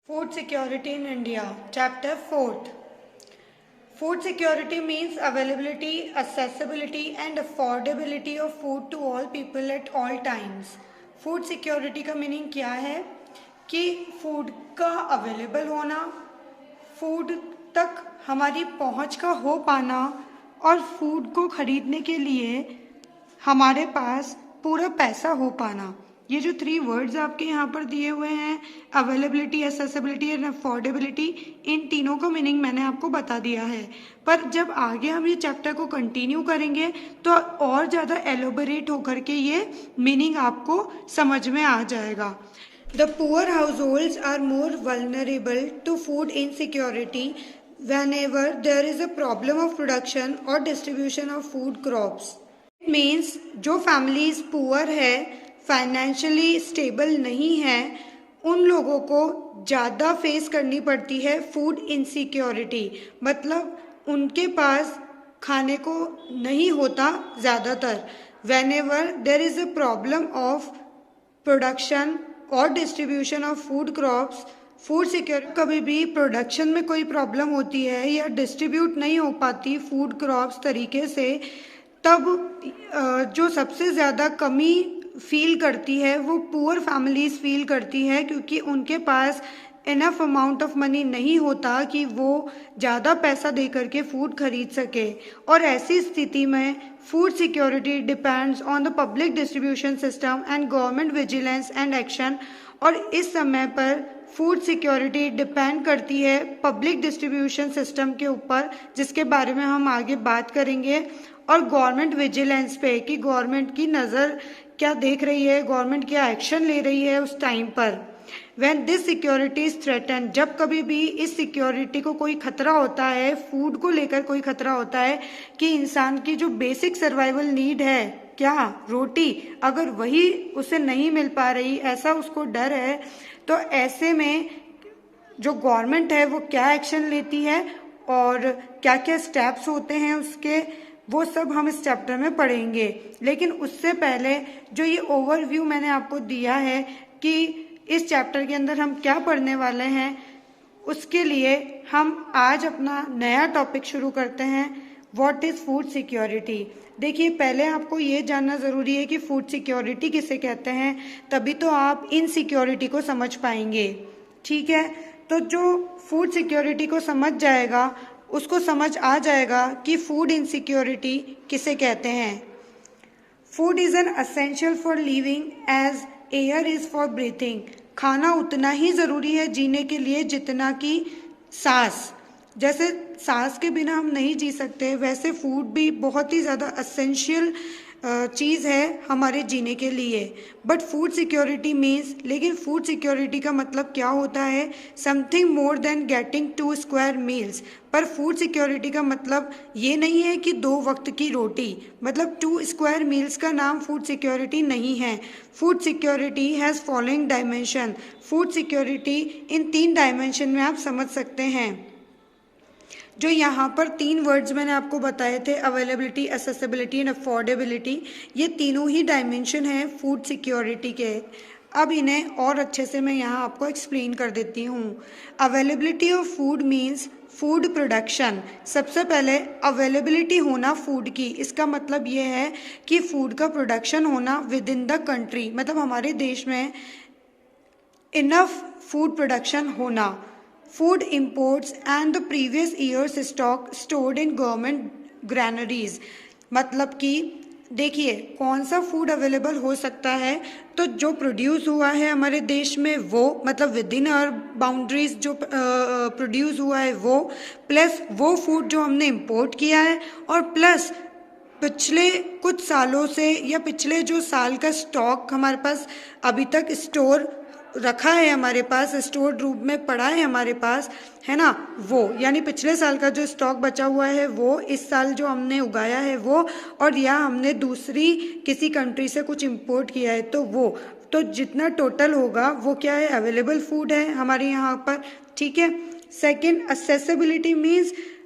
Food security in India, Chapter 4th. Food security means availability, accessibility and affordability of food to all people at all times. Food security का meaning क्या है कि food का available होना, food तक हमारी पहुंच का हो पाना और फूड को खरीदने के लिए हमारे पास पूरा पैसा हो पाना। ये जो 3 वर्ड्स आपके यहाँ पर दिए हुए हैं, अवेलेबिलिटी, एक्सेसिबिलिटी एंड अफोर्डेबिलिटी, इन तीनों का मीनिंग मैंने आपको बता दिया है। पर जब आगे हम ये चैप्टर को कंटिन्यू करेंगे तो और ज़्यादा एलोबरेट होकर के ये मीनिंग आपको समझ में आ जाएगा। The poor households are more vulnerable to food insecurity whenever there is a problem of production or distribution of food crops. It means जो families poor है, फाइनेंशियली स्टेबल नहीं है, उन लोगों को ज़्यादा फेस करनी पड़ती है फूड इनसिक्योरिटी। मतलब उनके पास खाने को नहीं होता ज़्यादातर। Whenever there is a problem of production और distribution of food crops, food security, कभी भी प्रोडक्शन में कोई प्रॉब्लम होती है या डिस्ट्रीब्यूट नहीं हो पाती फूड क्रॉप्स तरीके से, तब जो सबसे ज़्यादा कमी फील करती है वो पुअर फैमिलीज फील करती है, क्योंकि उनके पास इनफ अमाउंट ऑफ मनी नहीं होता कि वो ज़्यादा पैसा दे करके फूड खरीद सके। और ऐसी स्थिति में food security depends on the public distribution system and government vigilance and action. और इस समय पर फूड सिक्योरिटी डिपेंड करती है पब्लिक डिस्ट्रीब्यूशन सिस्टम के ऊपर, जिसके बारे में हम आगे बात करेंगे, और गवर्नमेंट विजिलेंस पे कि गवर्नमेंट की नज़र क्या देख रही है, गवर्नमेंट क्या एक्शन ले रही है उस टाइम पर। When this security is threatened, जब कभी भी इस सिक्योरिटी को कोई खतरा होता है, फूड को लेकर कोई खतरा होता है कि इंसान की जो बेसिक सर्वाइवल नीड है, क्या, रोटी, अगर वही उसे नहीं मिल पा रही, ऐसा उसको डर है, तो ऐसे में जो गवर्नमेंट है वो क्या एक्शन लेती है और क्या क्या स्टेप्स होते हैं उसके, वो सब हम इस चैप्टर में पढ़ेंगे। लेकिन उससे पहले जो ये ओवरव्यू मैंने आपको दिया है कि इस चैप्टर के अंदर हम क्या पढ़ने वाले हैं, उसके लिए हम आज अपना नया टॉपिक शुरू करते हैं, व्हाट इज़ फूड सिक्योरिटी। देखिए, पहले आपको ये जानना ज़रूरी है कि फूड सिक्योरिटी किसे कहते हैं, तभी तो आप इनसिक्योरिटी को समझ पाएंगे। ठीक है, तो जो फूड सिक्योरिटी को समझ जाएगा उसको समझ आ जाएगा कि फूड इनसिक्योरिटी किसे कहते हैं। Food is an essential for living as air is for breathing. खाना उतना ही ज़रूरी है जीने के लिए जितना कि सांस। जैसे सांस के बिना हम नहीं जी सकते, वैसे फूड भी बहुत ही ज़्यादा असेंशियल चीज़ है हमारे जीने के लिए। बट फूड सिक्योरिटी मीन्स, लेकिन फूड सिक्योरिटी का मतलब क्या होता है, something more than getting 2 square meals. पर फूड सिक्योरिटी का मतलब ये नहीं है कि 2 वक्त की रोटी, मतलब 2 स्क्वायर मील्स का नाम फूड सिक्योरिटी नहीं है। Food security has following dimension. Food security in 3 dimension में आप समझ सकते हैं। जो यहाँ पर 3 वर्ड्स मैंने आपको बताए थे, अवेलेबिलिटी, एक्सेसिबिलिटी एंड अफोर्डेबिलिटी, ये तीनों ही डायमेंशन हैं फूड सिक्योरिटी के। अब इन्हें और अच्छे से मैं यहाँ आपको एक्सप्लेन कर देती हूँ। Availability of food means food production. सबसे पहले अवेलेबिलिटी होना फूड की, इसका मतलब ये है कि फूड का प्रोडक्शन होना विद इन द कंट्री, मतलब हमारे देश में इनफ फूड प्रोडक्शन होना। Food imports and the previous years stock stored in government granaries. मतलब कि देखिए, कौन सा फूड अवेलेबल हो सकता है, तो जो प्रोड्यूस हुआ है हमारे देश में वो, मतलब विद इन आवर बाउंड्रीज जो प्रोड्यूस हुआ है वो, प्लस वो फूड जो हमने इम्पोर्ट किया है, और प्लस पिछले कुछ सालों से या पिछले जो साल का स्टॉक हमारे पास अभी तक स्टोर रखा है, हमारे पास स्टोर रूप में पड़ा है हमारे पास, है ना, वो, यानी पिछले साल का जो स्टॉक बचा हुआ है वो, इस साल जो हमने उगाया है वो, और या हमने दूसरी किसी कंट्री से कुछ इंपोर्ट किया है तो वो, तो जितना टोटल होगा वो क्या है, अवेलेबल फूड है हमारे यहाँ पर। ठीक है। Second,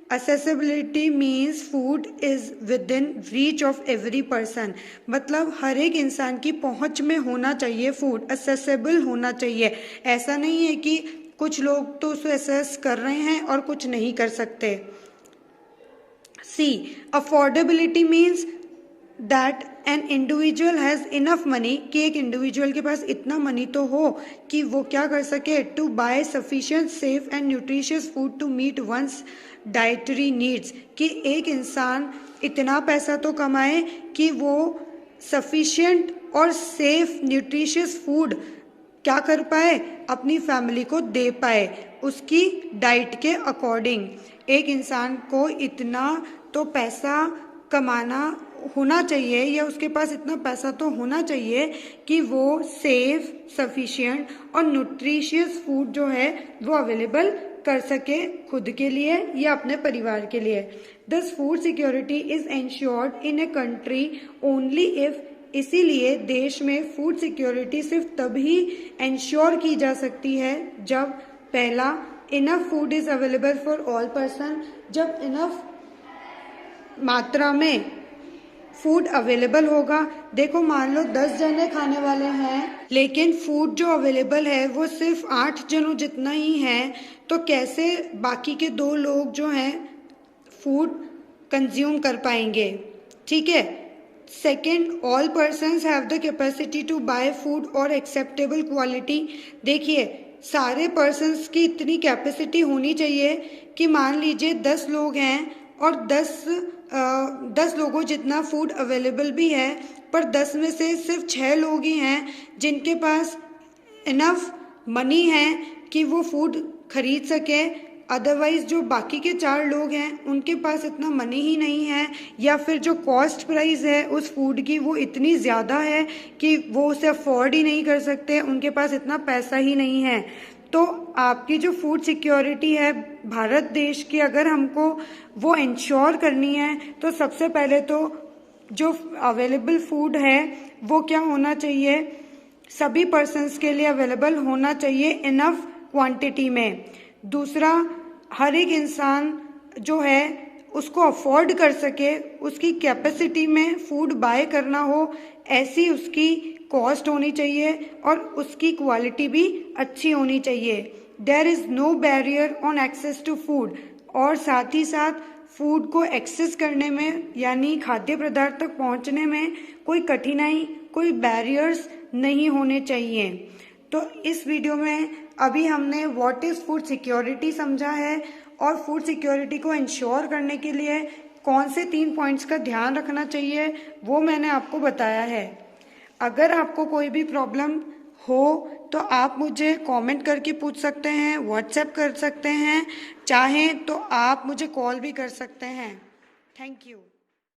accessibility means food is within reach of every person। मतलब हर एक इंसान की पहुंच में होना चाहिए फूड, accessible होना चाहिए। ऐसा नहीं है कि कुछ लोग तो उसे असेस कर रहे हैं और कुछ नहीं कर सकते। See, affordability means that an individual has enough money, कि एक इंडिविजुअल के पास इतना मनी तो हो कि वो क्या कर सके, to buy sufficient safe and nutritious food to meet one's dietary needs, कि एक इंसान इतना पैसा तो कमाए कि वो सफिशिएंट और सेफ न्यूट्रिशियस फूड क्या कर पाए, अपनी फैमिली को दे पाए उसकी डाइट के अकॉर्डिंग। एक इंसान को इतना तो पैसा कमाना होना चाहिए या उसके पास इतना पैसा तो होना चाहिए कि वो सेफ, सफिशिएंट और न्यूट्रिशियस फूड जो है वो अवेलेबल कर सके खुद के लिए या अपने परिवार के लिए। दस food security is ensured in a country only if, इसीलिए देश में फूड सिक्योरिटी सिर्फ तभी एंश्योर की जा सकती है जब पहला, enough food is available for all person, जब इनफ मात्रा में फूड अवेलेबल होगा। देखो मान लो 10 जने खाने वाले हैं लेकिन फूड जो अवेलेबल है वो सिर्फ 8 जनों जितना ही है, तो कैसे बाकी के 2 लोग जो हैं फूड कंज्यूम कर पाएंगे। ठीक है। Second, all persons have the capacity to buy food of acceptable quality. देखिए सारे पर्सन्स की इतनी कैपेसिटी होनी चाहिए कि मान लीजिए 10 लोग हैं और 10 लोगों जितना फूड अवेलेबल भी है, पर 10 में से सिर्फ 6 लोग ही हैं जिनके पास इनफ मनी है कि वो फूड खरीद सके। अदरवाइज जो बाकी के 4 लोग हैं उनके पास इतना मनी ही नहीं है, या फिर जो कॉस्ट प्राइस है उस फूड की वो इतनी ज़्यादा है कि वो उसे अफोर्ड ही नहीं कर सकते, उनके पास इतना पैसा ही नहीं है। तो आपकी जो फूड सिक्योरिटी है भारत देश की, अगर हमको वो इंश्योर करनी है तो सबसे पहले तो जो अवेलेबल फूड है वो क्या होना चाहिए, सभी पर्सन्स के लिए अवेलेबल होना चाहिए इनफ क्वांटिटी में। दूसरा, हर एक इंसान जो है उसको अफोर्ड कर सके, उसकी कैपेसिटी में फूड बाय करना हो, ऐसी उसकी कॉस्ट होनी चाहिए और उसकी क्वालिटी भी अच्छी होनी चाहिए। There is no barrier on access to food, और साथ ही साथ फूड को एक्सेस करने में यानी खाद्य पदार्थ तक पहुंचने में कोई कठिनाई, कोई बैरियर्स नहीं होने चाहिए। तो इस वीडियो में अभी हमने व्हाट इज़ फूड सिक्योरिटी समझा है और फूड सिक्योरिटी को इंश्योर करने के लिए कौन से 3 पॉइंट्स का ध्यान रखना चाहिए वो मैंने आपको बताया है। अगर आपको कोई भी प्रॉब्लम हो तो आप मुझे कमेंट करके पूछ सकते हैं, व्हाट्सएप कर सकते हैं, चाहें तो आप मुझे कॉल भी कर सकते हैं। Thank you.